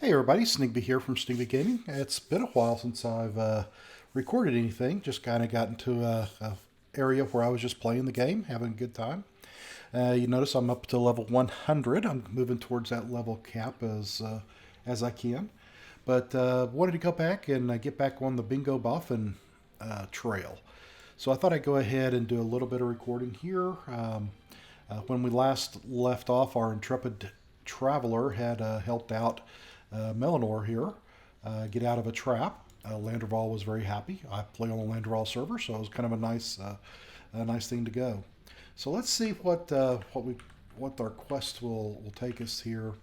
Hey everybody, Snigby here from Snigby Gaming. It's been a while since I've recorded anything. Just kind of got into a area where I was just playing the game, having a good time. You notice I'm up to level 100. I'm moving towards that level cap as I can. But wanted to go back and get back on the Bingo Boffin trail. So I thought I'd go ahead and do a little bit of recording here. When we last left off, our intrepid traveler had helped out Melanor here get out of a trap. Landerval was very happy. I play on the Landerval server, so it was kind of a nice thing to go. So let's see what our quest will take us here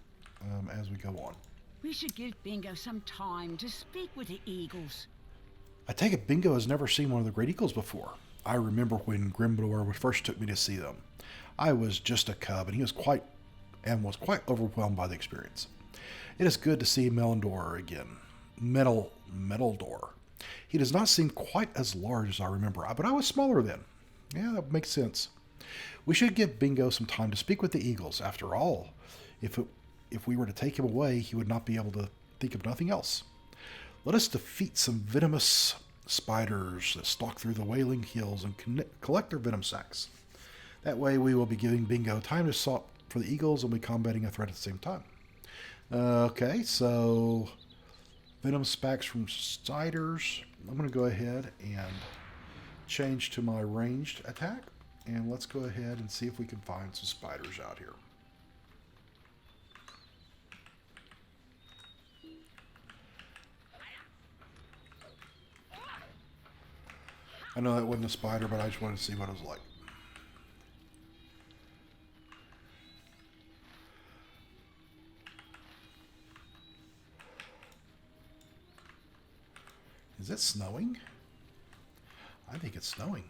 as we go on. We should give Bingo some time to speak with the eagles. I take it Bingo has never seen one of the Great Eagles before. I remember when Grimblor first took me to see them. I was just a cub, and he was quite overwhelmed by the experience. It is good to see Melandor again. Meldor. He does not seem quite as large as I remember, but I was smaller then. Yeah, that makes sense. We should give Bingo some time to speak with the eagles. After all, if we were to take him away, he would not be able to think of nothing else. Let us defeat some venomous spiders that stalk through the Wailing Hills and collect their venom sacs. That way we will be giving Bingo time to swap for the eagles and be combating a threat at the same time. Okay, so venom sacs from spiders. I'm going to go ahead and change to my ranged attack. And let's go ahead and see if we can find some spiders out here. I know that wasn't a spider, but I just wanted to see what it was like. Is it snowing? I think it's snowing.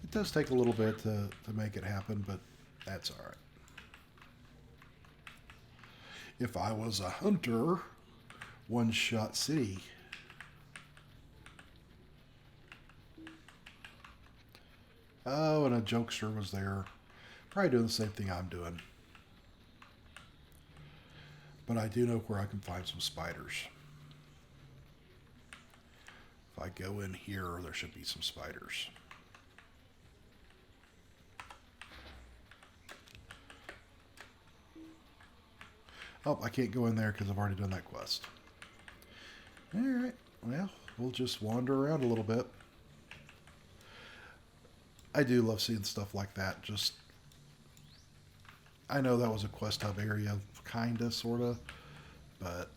It does take a little bit to make it happen, but that's all right. If I was a hunter, one-shot city. Oh, and a jokester was there. Probably doing the same thing I'm doing. But I do know where I can find some spiders. If I go in here, there should be some spiders. Oh, I can't go in there because I've already done that quest. Alright, well, we'll just wander around a little bit. I do love seeing stuff like that. Just, I know that was a quest hub area, kinda, sorta, but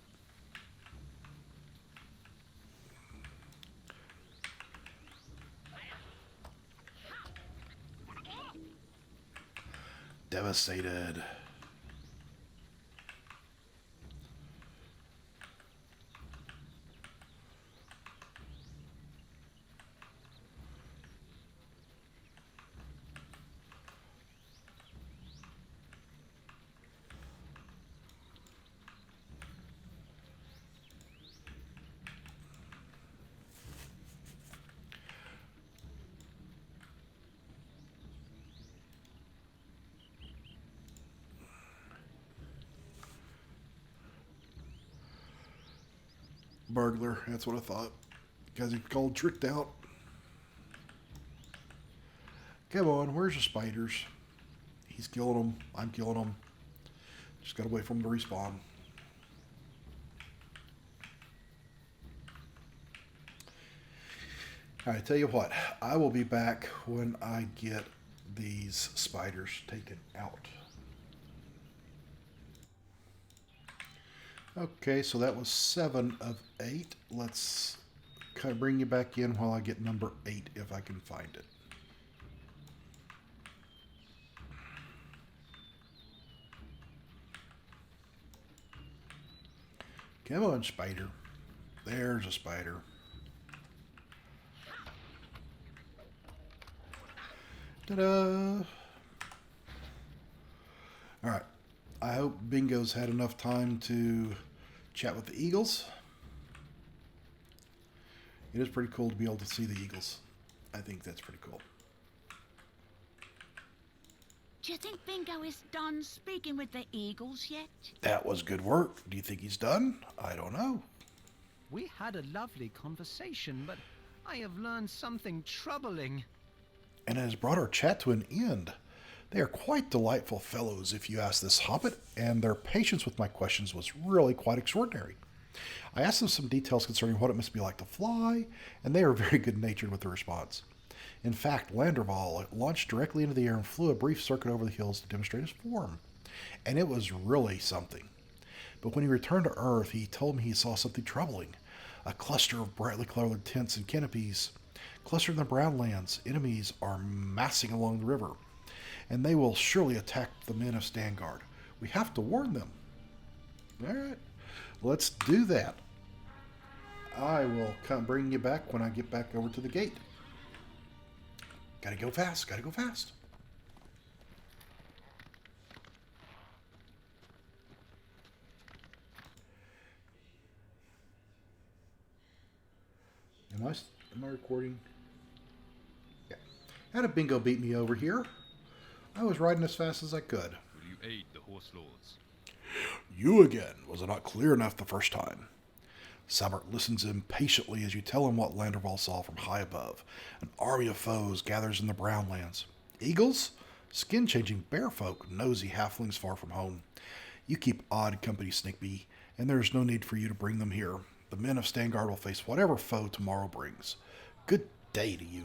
devastated. Burglar, that's what I thought. Because he called tricked out. Come on, where's the spiders? He's killing them. I'm killing them. Just gotta wait for them to respawn. Alright, tell you what. I will be back when I get these spiders taken out. Okay, so that was 7 of 8. Let's kind of bring you back in while I get number 8 if I can find it. Come on, spider. There's a spider. Ta-da! Alright. I hope Bingo's had enough time to chat with the eagles. It is pretty cool to be able to see the eagles. I think that's pretty cool. Do you think Bingo is done speaking with the eagles yet? That was good work. Do you think he's done? I don't know. We had a lovely conversation, but I have learned something troubling. And it has brought our chat to an end. They are quite delightful fellows, if you ask this hobbit, and their patience with my questions was really quite extraordinary. I asked them some details concerning what it must be like to fly, and they are very good-natured with the response. In fact, Landerval launched directly into the air and flew a brief circuit over the hills to demonstrate his form. And it was really something. But when he returned to Earth, he told me he saw something troubling. A cluster of brightly colored tents and canopies. Clustered in the Brownlands, enemies are massing along the river. And they will surely attack the men of Stangard. We have to warn them. Alright, let's do that. I will come bring you back when I get back over to the gate. Gotta go fast, gotta go fast. Am I recording? Yeah. Had a bingo beat me over here. I was riding as fast as I could. Will you aid the horse lords? You again. Was it not clear enough the first time? Sabert listens impatiently as you tell him what Landerval saw from high above. An army of foes gathers in the Brownlands. Eagles? Skin-changing bear folk, nosy halflings far from home. You keep odd company, Snickbee, and there is no need for you to bring them here. The men of Stangard will face whatever foe tomorrow brings. Good day to you,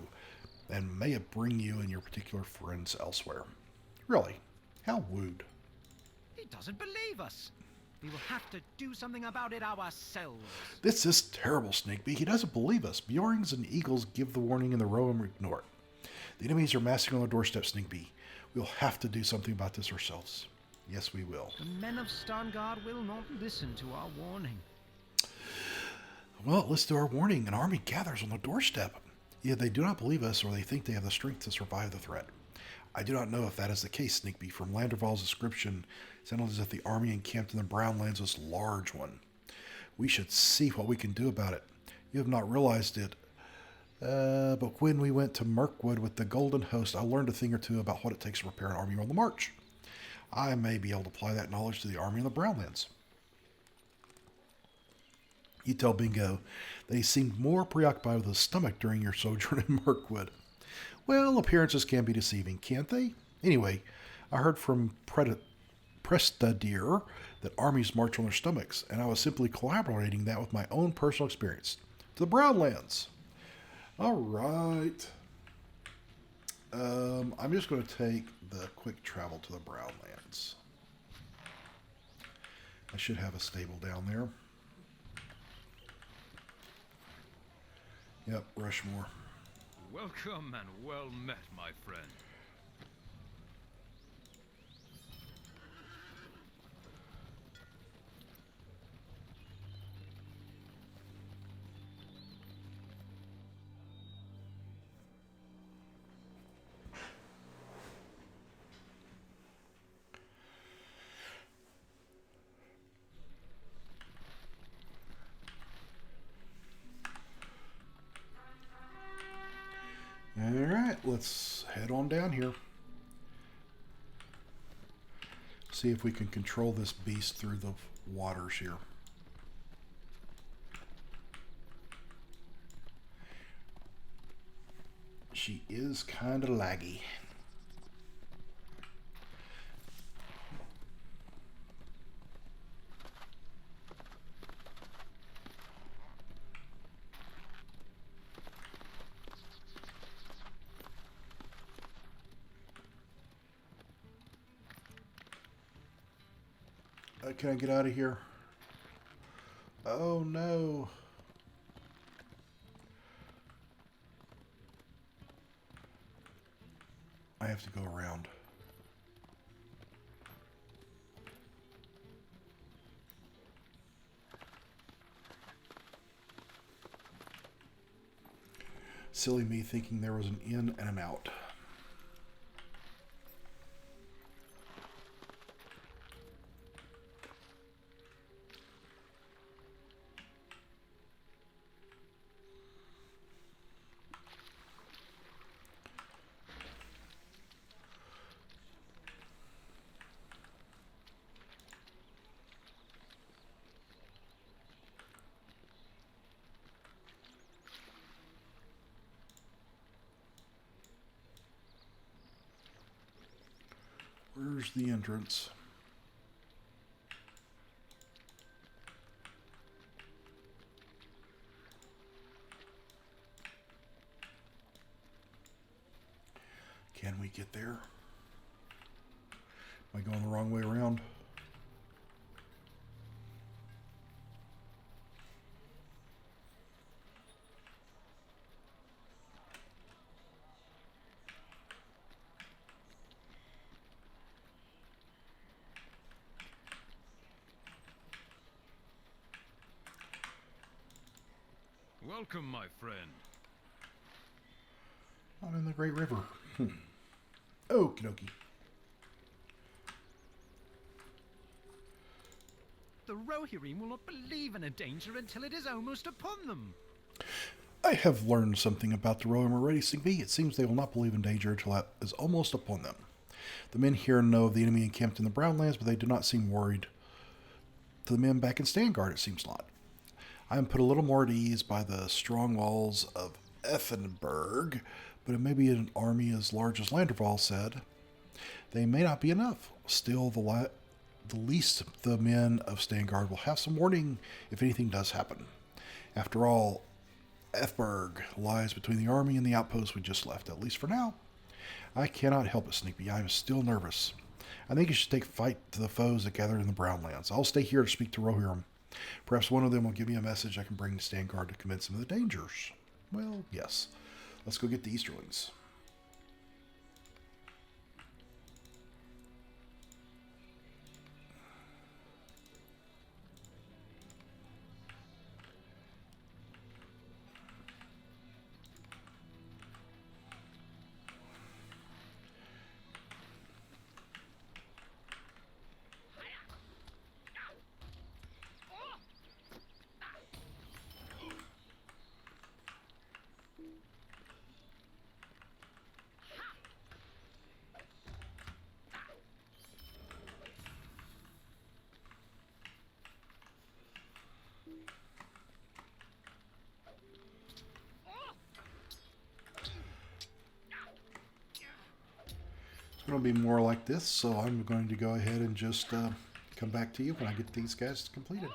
and may it bring you and your particular friends elsewhere. Really, how wooed. He doesn't believe us. We will have to do something about it ourselves. This is terrible, Sneakbee. He doesn't believe us. Bjorns and Eagles give the warning in the row and we ignore it. The enemies are massing on the doorstep, Sneakbee. We'll have to do something about this ourselves. Yes, we will. The men of Stangard will not listen to our warning. Well, let's do our warning. An army gathers on the doorstep. Either they do not believe us or they think they have the strength to survive the threat. I do not know if that is the case, Sneakbee. From Landerval's description, it sounded as if the army encamped in the Brownlands was a large one. We should see what we can do about it. You have not realized it. But when we went to Mirkwood with the Golden Host, I learned a thing or two about what it takes to prepare an army on the march. I may be able to apply that knowledge to the army in the Brownlands. You tell Bingo that he seemed more preoccupied with his stomach during your sojourn in Mirkwood. Well, appearances can be deceiving, can't they? Anyway, I heard from Prestadir that armies march on their stomachs, and I was simply collaborating that with my own personal experience. To the Brownlands. All right. I'm just going to take the quick travel to the Brownlands. I should have a stable down there. Yep, Rushmore. Welcome and well met, my friend. Alright, let's head on down here. See if we can control this beast through the waters here. She is kind of laggy. Can I get out of here? Oh no. I have to go around. Silly me thinking there was an in and an out. Where's the entrance? Can we get there? Am I going the wrong way around? Welcome, my friend. I'm in the Great River. Okie dokie. The Rohirrim will not believe in a danger until it is almost upon them. I have learned something about the Rohirrim already, Sigby. It seems they will not believe in danger until it is almost upon them. The men here know of the enemy encamped in the Brownlands, but they do not seem worried. To the men back in Stangard, it seems not. I am put a little more at ease by the strong walls of Effenberg, but it may be an army as large as Landerval said. They may not be enough. Still, the least of the men of Stangard will have some warning if anything does happen. After all, Effenberg lies between the army and the outpost we just left, at least for now. I cannot help it, Sneaky. I am still nervous. I think you should take fight to the foes that gathered in the Brownlands. I'll stay here to speak to Rohirrim. Perhaps one of them will give me a message I can bring to Stangard to convince them of the dangers. Well, yes. Let's go get the Easterlings. It's going to be more like this, so I'm going to go ahead and just come back to you when I get these guys completed.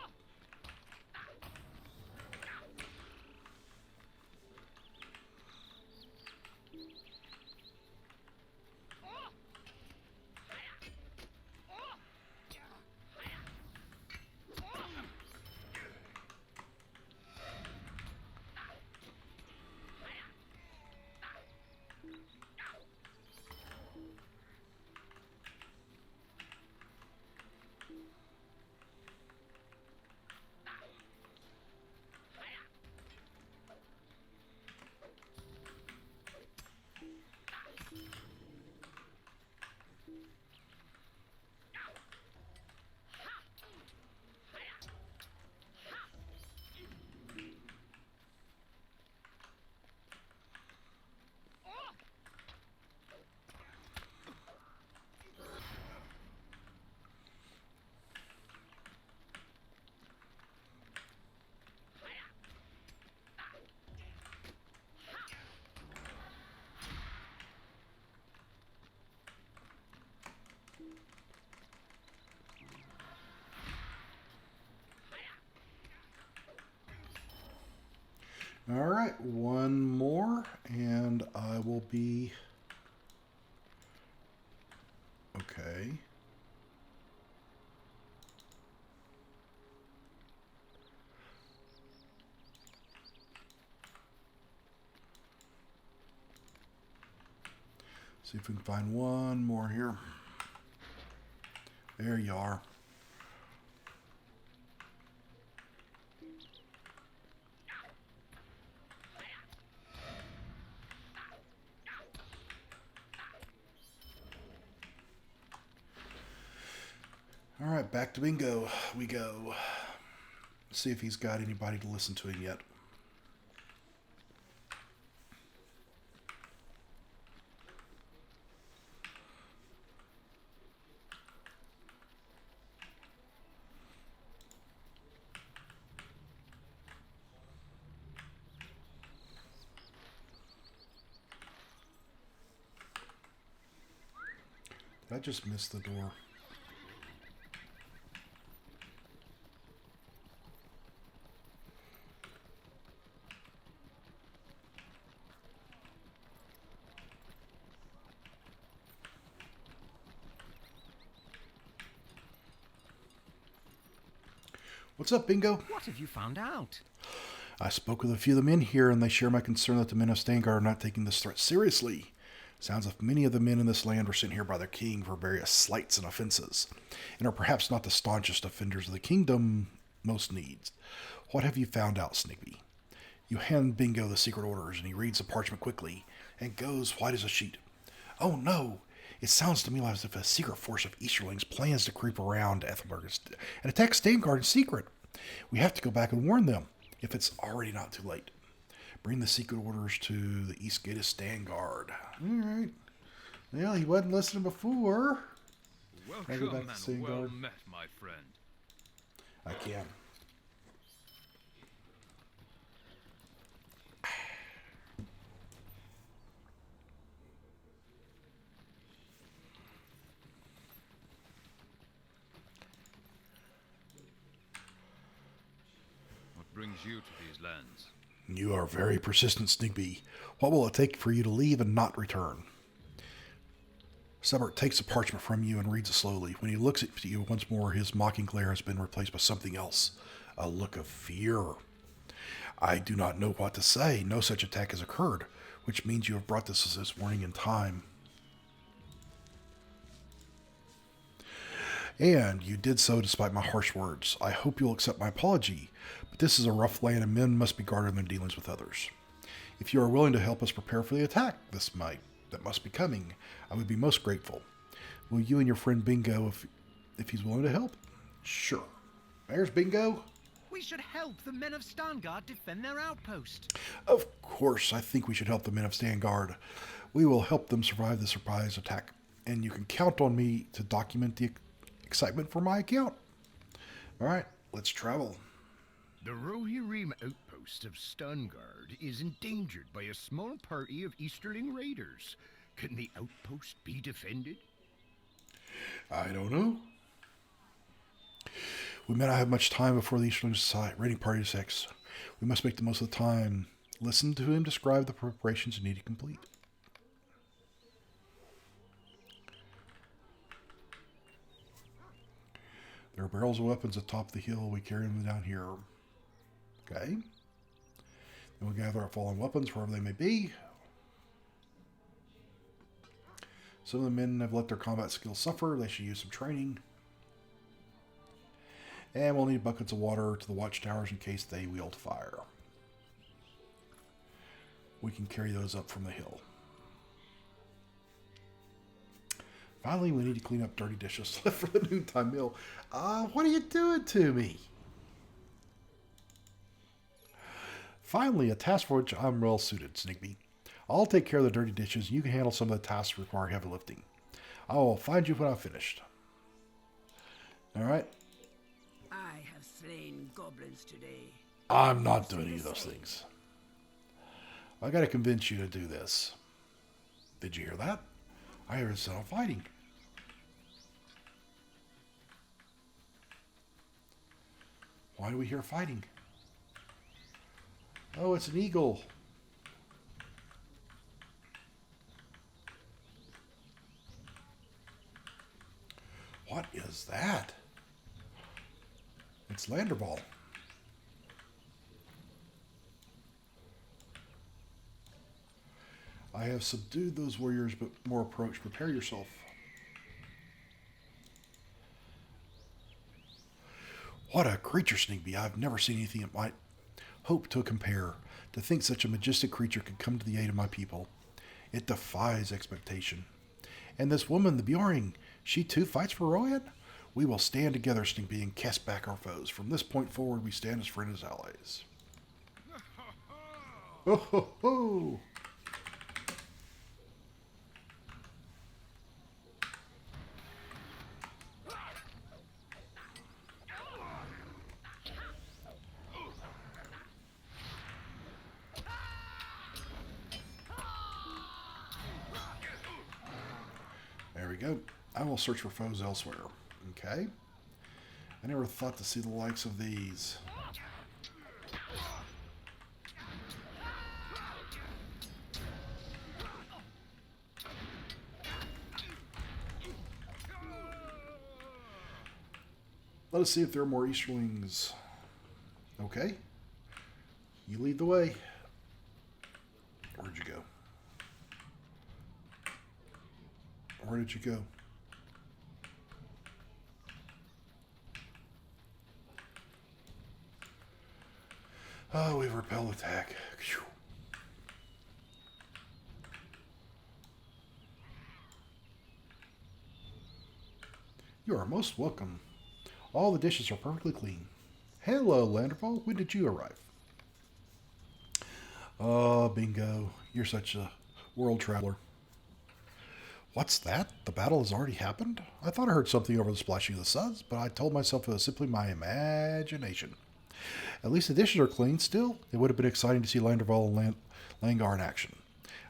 All right, one more, and I will be okay. See if we can find one more here. There you are. All right, back to Bingo we go. See if he's got anybody to listen to him yet. I just missed the door. What's up, Bingo? What have you found out? I spoke with a few of the men here, and they share my concern that the men of Stangard are not taking this threat seriously. Sounds like many of the men in this land were sent here by their king for various slights and offenses, and are perhaps not the staunchest offenders of the kingdom most needs. What have you found out, Snippy? You hand Bingo the secret orders, and he reads the parchment quickly, and goes white as a sheet. Oh no! It sounds to me as if a secret force of Easterlings plans to creep around Ethelberg and attack Stangard in secret. We have to go back and warn them, if it's already not too late. Bring the secret orders to the east gate of Stangard. Alright. Well, he wasn't listening before. Can I go back to Welcome and well Stangard? met, my friend. I can. What brings you to these lands? You are very persistent, Snigbee. What will it take for you to leave and not return? Sebert takes the parchment from you and reads it slowly. When he looks at you once more, his mocking glare has been replaced by something else. A look of fear. I do not know what to say. No such attack has occurred, which means you have brought this warning in time. And you did so despite my harsh words. I hope you'll accept my apology, but this is a rough land and men must be guarded in their dealings with others. If you are willing to help us prepare for the attack that must be coming, I would be most grateful. Will you and your friend Bingo, if he's willing to help? Sure. There's Bingo. We should help the men of Stangard defend their outpost. Of course, I think we should help the men of Stangard. We will help them survive the surprise attack, and you can count on me to document the excitement for my account. All right, let's travel. The Rohirrim outpost of Stangard is endangered by a small party of Easterling raiders. Can the outpost be defended? I don't know. We may not have much time before the Easterling raiding party attacks. We must make the most of the time. Listen to him describe the preparations you need to complete. There are barrels of weapons atop the hill. We carry them down here. Okay. Then we'll gather our fallen weapons wherever they may be. Some of the men have let their combat skills suffer. They should use some training. And we'll need buckets of water to the watchtowers in case they wield fire. We can carry those up from the hill. Finally, we need to clean up dirty dishes left for the noontime meal. What are you doing to me? Finally, a task for which I'm well suited, Snigbee. I'll take care of the dirty dishes. You can handle some of the tasks that require heavy lifting. I will find you when I've finished. All right. I have slain goblins today. I'm not doing any of those things. I got to convince you to do this. Did you hear that? I hear the sound of fighting. Why do we hear fighting? Oh, it's an eagle. What is that? It's Landerball. I have subdued those warriors, but more approach. Prepare yourself. What a creature, Snigbee. I've never seen anything that might hope to compare. To think such a majestic creature could come to the aid of my people. It defies expectation. And this woman, the Bjorn, she too fights for Rohan? We will stand together, Snigbee, and cast back our foes. From this point forward, we stand as friends as allies. Ho ho ho! There we go. I will search for foes elsewhere. Okay. I never thought to see the likes of these. Let us see if there are more Easterlings. Okay. You lead the way. Where'd you go? Where did you go? Oh, we've repelled attack. Phew. You are most welcome. All the dishes are perfectly clean. Hello, Landerfall. When did you arrive? Oh, Bingo. You're such a world traveler. What's that? The battle has already happened? I thought I heard something over the splashing of the suds, but I told myself it was simply my imagination. At least the dishes are clean still. It would have been exciting to see Landerval and Langar in action.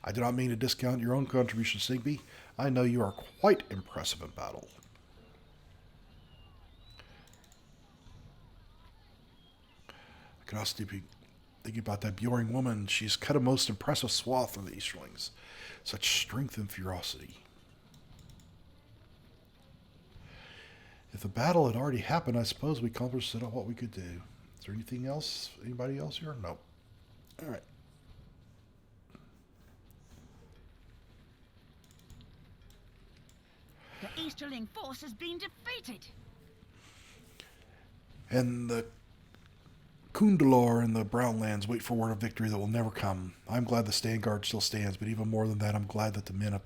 I do not mean to discount your own contribution, Sigby. I know you are quite impressive in battle. I could also be thinking about that Bjorn woman. She's cut a most impressive swath of the Easterlings. Such strength and ferocity. If the battle had already happened, I suppose we accomplished what we could do. Is there anything else? Anybody else here? No. All right. The Easterling force has been defeated. And the Kundalor and the Brownlands wait for word of victory that will never come. I'm glad the Stangard still stands, but even more than that, I'm glad that the men have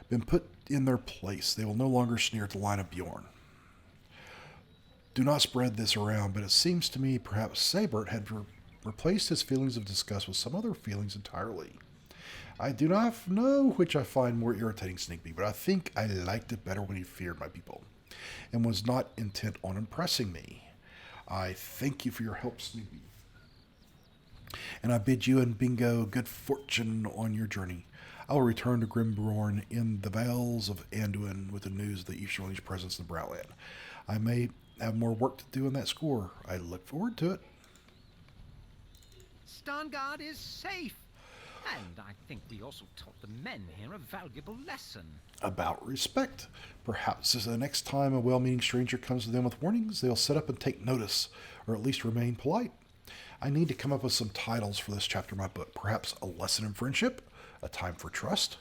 been put in their place. They will no longer sneer at the line of Bjorn. Do not spread this around, but it seems to me perhaps Sabert had replaced his feelings of disgust with some other feelings entirely. I do not know which I find more irritating, Sneakby, but I think I liked it better when he feared my people and was not intent on impressing me. I thank you for your help, Sneaky. And I bid you and Bingo good fortune on your journey. I will return to Grimborn in the Vales of Anduin with the news of the Easterling's presence in the Browland. I may have more work to do on that score. I look forward to it. Stangard is safe. And I think we also taught the men here a valuable lesson. About respect. Perhaps as the next time a well-meaning stranger comes to them with warnings, they'll sit up and take notice, or at least remain polite. I need to come up with some titles for this chapter of my book. Perhaps A Lesson in Friendship, A Time for Trust,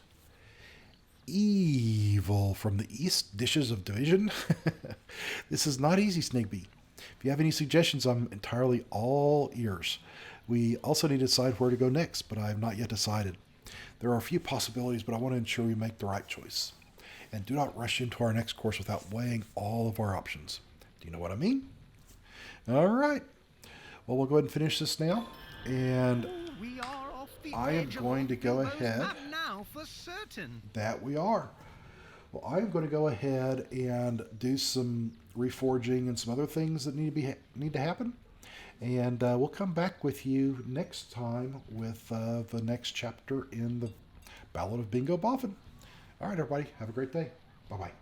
Evil from the East, Dishes of Division. This is not easy, Snigby. If you have any suggestions, I'm entirely all ears. We also need to decide where to go next, but I have not yet decided. There are a few possibilities, but I want to ensure we make the right choice. And do not rush into our next course without weighing all of our options. Do you know what I mean? All right. Well, we'll go ahead and finish this now. And We are off the I am edge of going to go Bilbo's ahead. map now for certain. That we are. Well, I'm going to go ahead and do some reforging and some other things that need to happen. And we'll come back with you next time with the next chapter in the Ballad of Bingo Boffin. All right, everybody. Have a great day. Bye-bye.